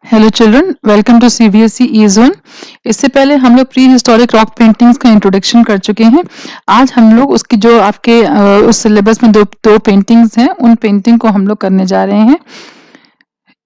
Hello children, welcome to CBSE e zone. इससे पहले हम लोग प्री हिस्टोरिक रॉक पेंटिंग्स का इंट्रोडक्शन कर चुके हैं। आज हम लोग उसकी जो आपके उस सिलेबस में दो पेंटिंग्स हैं, उन पेंटिंग को हम लोग करने जा रहे हैं।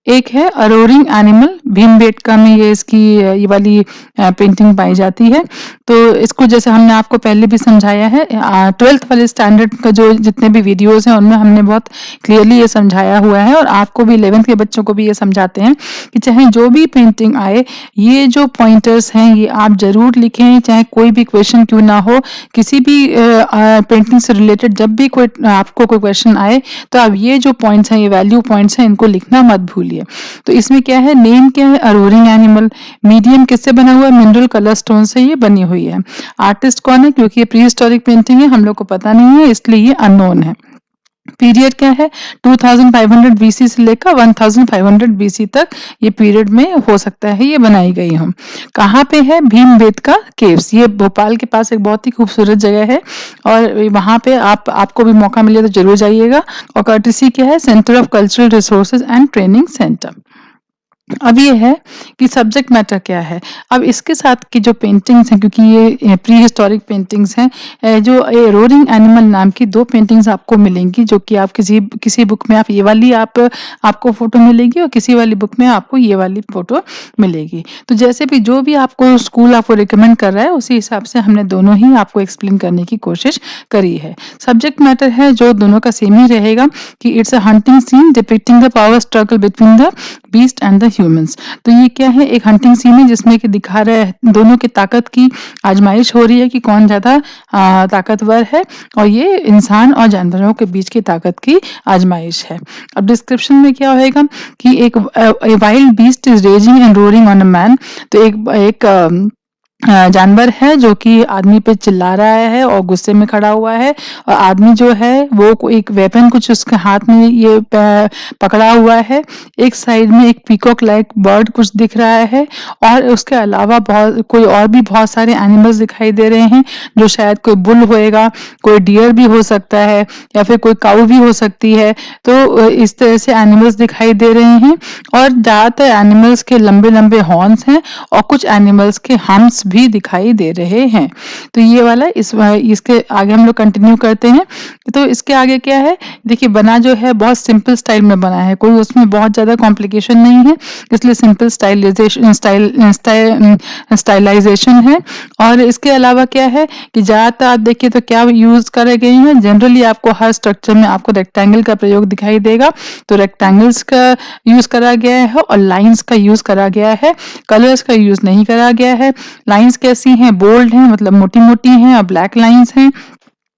एक है अ रोरिंग एनिमल, भीमबेटका में ये वाली पेंटिंग पाई जाती है। तो इसको जैसे हमने आपको पहले भी समझाया है, 12th वाले स्टैंडर्ड का जो जितने भी वीडियोस हैं उनमें हमने बहुत क्लियरली ये समझाया हुआ है, और आपको भी 11th के बच्चों को भी ये समझाते हैं कि चाहे जो भी पेंटिंग आए, ये जो पॉइंटर्स हैं ये आप जरूर लिखें, चाहे कोई भी क्वेश्चन क्यों ना हो। किसी भी पेंटिंग से रिलेटेड जब भी आपको कोई क्वेश्चन आए, तो आप ये जो पॉइंट्स हैं, ये वैल्यू पॉइंट्स हैं, इनको लिखना मत भूलिए। तो इसमें क्या है, नेम क्या है, अ रोरिंग एनिमल। मीडियम किससे बना हुआ है, मिनरल कलर स्टोन से ये बनी हुई है। आर्टिस्ट कौन है, क्योंकि ये प्री हिस्टोरिक पेंटिंग है, हम लोग को पता नहीं है, इसलिए ये अननोन है। पीरियड क्या है, 2500 बीसी से लेकर 1500 बीसी तक ये पीरियड में हो सकता है ये बनाई गई हो। कहाँ पे है, भीमबेटका केव्स, ये भोपाल के पास एक बहुत ही खूबसूरत जगह है, और वहाँ पे आपको भी मौका मिले तो जरूर जाइएगा। और कर्टिसी क्या है, centre of cultural resources and training centre. अब ये है कि सब्जेक्ट मैटर क्या है। अब इसके साथ की जो पेंटिंग्स हैं, क्योंकि ये प्री हिस्टोरिक पेंटिंग्स हैं, जो रोरिंग एनिमल नाम की दो पेंटिंग्स आपको मिलेंगी, जो कि आप किसी बुक में आप ये वाली आपको फोटो मिलेगी, और किसी वाली बुक में आपको ये वाली फोटो मिलेगी। तो जैसे भी जो भी आपको स्कूल आपको रिकमेंड कर रहा है, उसी हिसाब से हमने दोनों ही आपको एक्सप्लेन करने की कोशिश करी है। सब्जेक्ट मैटर है जो दोनों का सेम ही रहेगा कि it's a hunting scene depicting the power struggle between the beast and the humans. तो ये क्या है, एक हंटिंग सीन है जिसमें कि दिखा रहा है दोनों की ताकत की आजमाइश हो रही है कि कौन ज्यादा ताकतवर है, और ये इंसान और जानवरों के बीच की ताकत की आजमाइश है। अब डिस्क्रिप्शन में क्या होएगा कि एक wild beast is raising and roaring on a man. तो एक जानवर है जो कि आदमी पे चिल्ला रहा है और गुस्से में खड़ा हुआ है, और आदमी जो है वो एक वेपन कुछ उसके हाथ में ये पकड़ा हुआ है। एक साइड में एक पीकॉक लाइक बर्ड कुछ दिख रहा है, और उसके अलावा बहुत सारे एनिमल्स दिखाई दे रहे हैं, जो शायद कोई बुल होएगा, कोई डियर भी हो सकता है, या फिर कोई काऊ भी हो सकती है। तो इस तरह से एनिमल्स दिखाई दे रहे हैं, और ज्यादातर एनिमल्स के लंबे लंबे हॉर्न्स हैं, और कुछ एनिमल्स के हम्स भी दिखाई दे रहे हैं। तो ये वाला इसके आगे हम लोग कंटिन्यू करते हैं। तो इसके आगे क्या है, देखिए बना जो है बहुत सिंपल स्टाइल में बना है, कोई उसमें बहुत ज्यादा कॉम्प्लिकेशन नहीं है, इसलिए सिंपल स्टाइलाइजेशन है। और इसके अलावा क्या है कि ज्यादातर आप देखिए तो क्या यूज करे गए हैं, जनरली आपको हर स्ट्रक्चर में आपको रेक्टेंगल का प्रयोग दिखाई देगा। तो रेक्टेंगल्स का यूज करा गया है, और लाइंस का यूज करा गया है, कलर्स का यूज नहीं करा गया है। लाइंस कैसी हैं, बोल्ड हैं, मतलब मोटी मोटी हैं, और ब्लैक लाइंस हैं।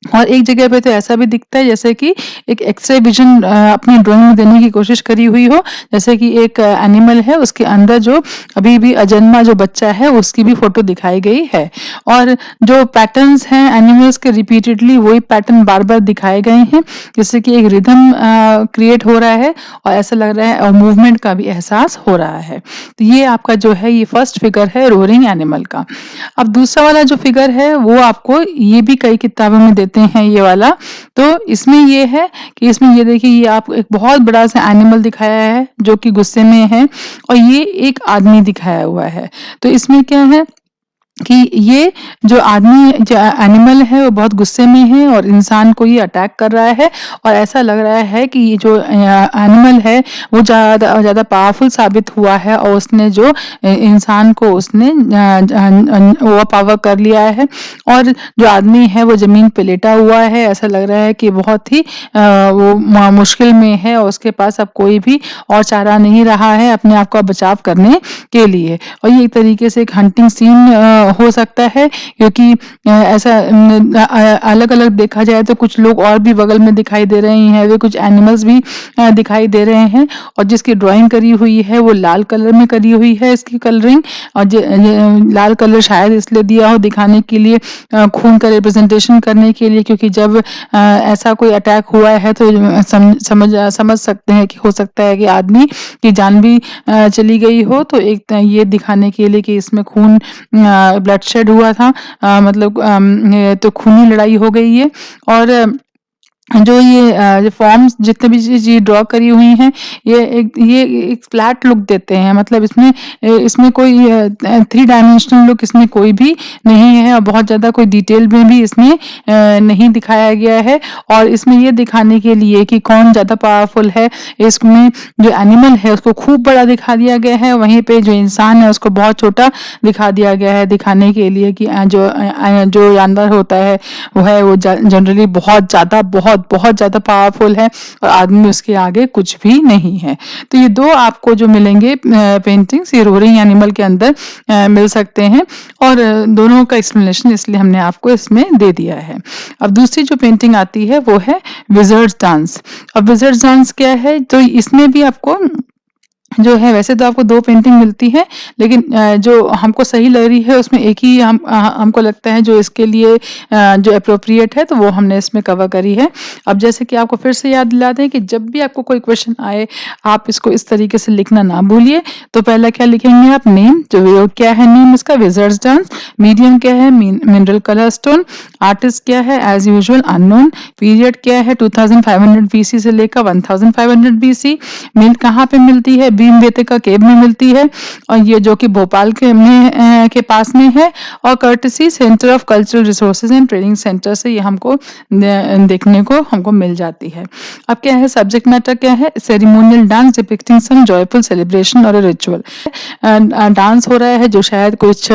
और एक जगह पे तो ऐसा भी दिखता है जैसे कि एक एक्सरे विजन अपनी ड्राइंग में देने की कोशिश करी हुई हो, जैसे कि एक एनिमल है, उसके अंदर जो अभी भी अजन्मा जो बच्चा है उसकी भी फोटो दिखाई गई है। और जो पैटर्न्स हैं एनिमल्स के, रिपीटेडली वही पैटर्न बार बार दिखाए गए हैं, जैसे कि एक रिदम क्रिएट हो रहा है, और ऐसा लग रहा है, और मूवमेंट का भी एहसास हो रहा है। तो ये आपका जो है ये फर्स्ट फिगर है रोरिंग एनिमल का। अब दूसरा वाला जो फिगर है वो आपको ये भी कई किताबों में देते हैं, ये वाला। तो इसमें ये है कि इसमें ये देखिए, ये आप एक बहुत बड़ा सा एनिमल दिखाया है जो कि गुस्से में है, और ये एक आदमी दिखाया हुआ है। तो इसमें क्या है कि ये जो एनिमल है वो बहुत गुस्से में है, और इंसान को ये अटैक कर रहा है, और ऐसा लग रहा है कि ये जो एनिमल है वो ज्यादा पावरफुल साबित हुआ है, और उसने जो इंसान को उसने वो पावर कर लिया है। और जो आदमी है वो जमीन पे लेटा हुआ है, ऐसा लग रहा है कि बहुत ही वो मुश्किल में है, और उसके पास अब कोई भी और चारा नहीं रहा है अपने आप का बचाव करने के लिए। और ये एक तरीके से एक हंटिंग सीन हो सकता है, क्योंकि ऐसा अलग अलग देखा जाए तो कुछ लोग और भी बगल में दिखाई दे रहे हैं, वे कुछ एनिमल्स भी दिखाई दे रहे हैं। और जिसकी ड्राइंग करी हुई है वो लाल कलर में करी हुई है, इसकी कलरिंग। और लाल कलर शायद इसलिए दिया हो दिखाने के लिए, खून का रिप्रेजेंटेशन करने के लिए, क्योंकि जब ऐसा कोई अटैक हुआ है तो समझ सकते हैं कि हो सकता है कि आदमी की जान भी चली गई हो। तो एक ये दिखाने के लिए कि इसमें खून ब्लड शेड हुआ था, मतलब तो खूनी लड़ाई हो गई है। और जो ये फॉर्म्स जितने भी चीज़ ड्रॉ करी हुई हैं, ये एक फ्लैट लुक देते हैं। मतलब इसमें कोई थ्री डायमेंशनल लुक इसमें कोई भी नहीं है और बहुत ज़्यादा कोई डिटेल में भी इसमें नहीं दिखाया गया है। और इसमें ये दिखाने के लिए कि कौन ज़्यादा पावरफुल है, इसमें जो एनिमल है उसको खूब बड़ा दिखा दिया गया है, वहीं पे जो इंसान है उसको बहुत छोटा दिखा दिया गया है, दिखाने के लिए कि जो जानवर होता है वो जनरली बहुत ज़्यादा पावरफुल है और आदमी उसके आगे कुछ भी नहीं है। तो ये दो आपको जो मिलेंगे पेंटिंग्स, ये रोरिंग एनिमल के अंदर मिल सकते हैं और दोनों का एक्सप्लेनेशन इसलिए हमने आपको इसमें दे दिया है। अब दूसरी जो पेंटिंग आती है वो है विज़र्ड्स डांस। अब विज़र्ड्स डांस क्या है, तो इसमें भी आपको जो है, वैसे तो आपको 2 पेंटिंग मिलती है, लेकिन जो हमको सही लग रही है उसमें एक ही हमको लगता है जो इसके लिए जो एप्रोप्रिएट है, तो वो हमने इसमें कवर करी है। अब जैसे कि आपको फिर से याद दिला दें कि जब भी आपको कोई क्वेश्चन आए, आप इसको इस तरीके से लिखना ना भूलिए। तो पहला क्या लिखेंगे आप, नेम, जो क्या है नेम इसका, विज़र्ड्स डांस। मीडियम क्या है, मिनरल कलर स्टोन। आर्टिस्ट क्या है, एज यूजुअल अननोन। पीरियड क्या है, 2500 बीसी से लेकर 1500 बीसी। मिल कहाँ पे मिलती है, भीमबेटका केव में मिलती है और ये जो कि भोपाल के पास में है। और courtesy centre of cultural resources and training centre से ये हमको देखने को हमको मिल जाती है। अब क्या है, सब्जेक्ट मैटर क्या है, सेरिमोनियल डांस डिपिक्टिंग सम जॉयफुल सेलिब्रेशन और रिचुअल। डांस हो रहा है जो शायद कुछ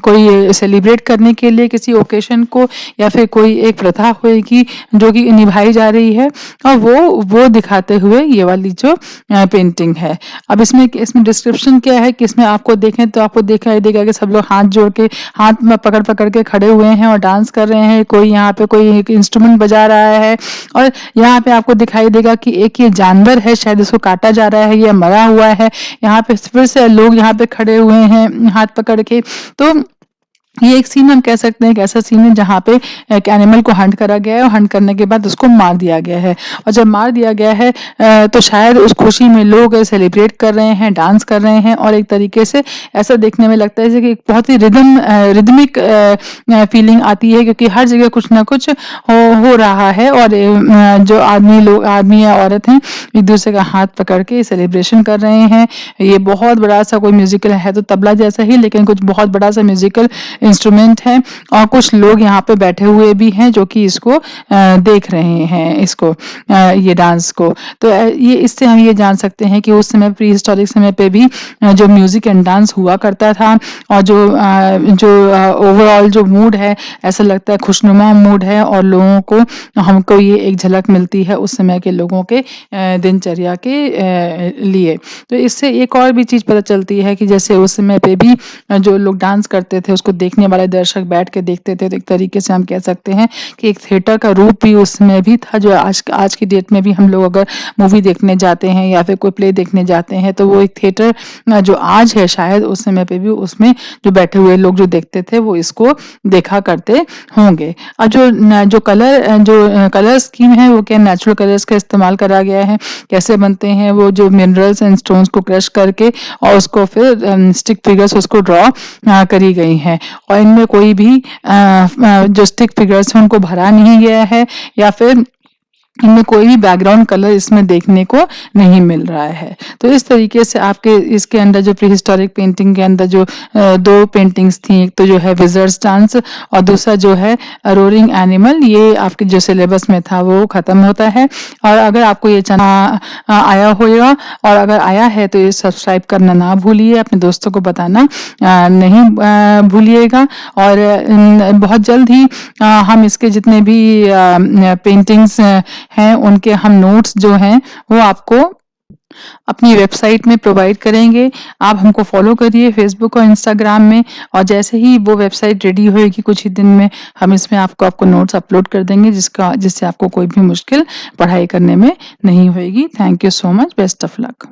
कोई सेलिब्रेट करने के लिए किसी ओकेशन को या फिर कोई एक प्रथा होगी जो कि निभाई जा रही है, और वो दिखाते हुए ये वाली जो पेंटिंग है। अब इसमें डिस्क्रिप्शन क्या है कि इसमें आपको देखें तो आपको दिखाई देगा कि सब लोग हाथ जोड़ के, हाथ में पकड़ पकड़ के खड़े हुए हैं और डांस कर रहे हैं। कोई यहाँ पे कोई एक इंस्ट्रूमेंट बजा रहा है और यहाँ पे आपको दिखाई देगा कि एक ये जानवर है, शायद इसको काटा जा रहा है, ये मरा हुआ है। यहाँ पे फिर से लोग यहाँ पे खड़े हुए हैं हाथ पकड़ के। तो ये एक सीन हम कह सकते हैं, एक ऐसा सीन है जहाँ पे एक एनिमल को हंट करा गया है और हंट करने के बाद उसको मार दिया गया है। और जब मार दिया गया है तो शायद उस खुशी में लोग सेलिब्रेट कर रहे हैं, डांस कर रहे हैं और एक तरीके से ऐसा देखने में लगता है जैसे कि एक बहुत ही रिदमिक फीलिंग आती है, क्योंकि हर जगह कुछ ना कुछ हो रहा है और जो आदमी या औरत हैं एक दूसरे का हाथ पकड़ के सेलिब्रेशन कर रहे हैं। ये बहुत बड़ा सा कोई म्यूजिकल है तो तबला जैसा ही, लेकिन कुछ बहुत बड़ा सा म्यूजिकल इंस्ट्रूमेंट है और कुछ लोग यहाँ पे बैठे हुए भी हैं जो कि इसको देख रहे हैं, इसको ये डांस को। तो ये इससे हम ये जान सकते हैं कि उस समय प्री हिस्टोरिक समय पे भी जो म्यूजिक एंड डांस हुआ करता था और जो ओवरऑल जो मूड है, ऐसा लगता है खुशनुमा मूड है और लोगों को हमको ये एक झलक मिलती है उस समय के लोगों के दिनचर्या के लिए। तो इससे एक और भी चीज़ पता चलती है कि जैसे उस समय पे भी जो लोग डांस करते थे उसको देखने वाले दर्शक बैठ के देखते थे, तो एक तरीके से हम कह सकते हैं कि एक थिएटर का रूप भी उस समय भी था, जो आज की डेट में भी हम लोग अगर मूवी देखने जाते हैं या फिर कोई प्ले देखने जाते हैं तो वो एक थिएटर जो आज है शायद उस समय पे भी उसमें जो बैठे हुए लोग जो देखते थे वो इसको देखा करते होंगे। और जो कलर स्कीम है वो क्या नेचुरल कलर्स का इस्तेमाल करा गया है। कैसे बनते हैं, वो जो मिनरल्स एंड स्टोन्स को क्रश करके और उसको फिर स्टिक फिगर्स उसको ड्रॉ करी गई हैं और इनमें कोई भी जो स्टिक फिगर्स हैं उनको भरा नहीं गया है या फिर इनमें कोई भी बैकग्राउंड कलर इसमें देखने को नहीं मिल रहा है। तो इस तरीके से आपके इसके अंदर जो प्री हिस्टोरिक पेंटिंग के अंदर जो दो पेंटिंग्स थी, एक तो जो है विज़र्ड्स डांस और दूसरा जो है रोरिंग एनिमल, ये आपके जो सिलेबस में था वो खत्म होता है। और अगर आपको ये चैनल आया होगा और अगर आया है तो ये सब्सक्राइब करना ना भूलिए, अपने दोस्तों को बताना नहीं भूलिएगा। और बहुत जल्द ही हम इसके जितने भी पेंटिंग्स हैं उनके हम नोट्स जो हैं वो आपको अपनी वेबसाइट में प्रोवाइड करेंगे। आप हमको फॉलो करिए फेसबुक और इंस्टाग्राम में, और जैसे ही वो वेबसाइट रेडी होएगी कुछ ही दिन में हम इसमें आपको नोट्स अपलोड कर देंगे जिससे आपको कोई भी मुश्किल पढ़ाई करने में नहीं होएगी। Thank you so much, best of luck.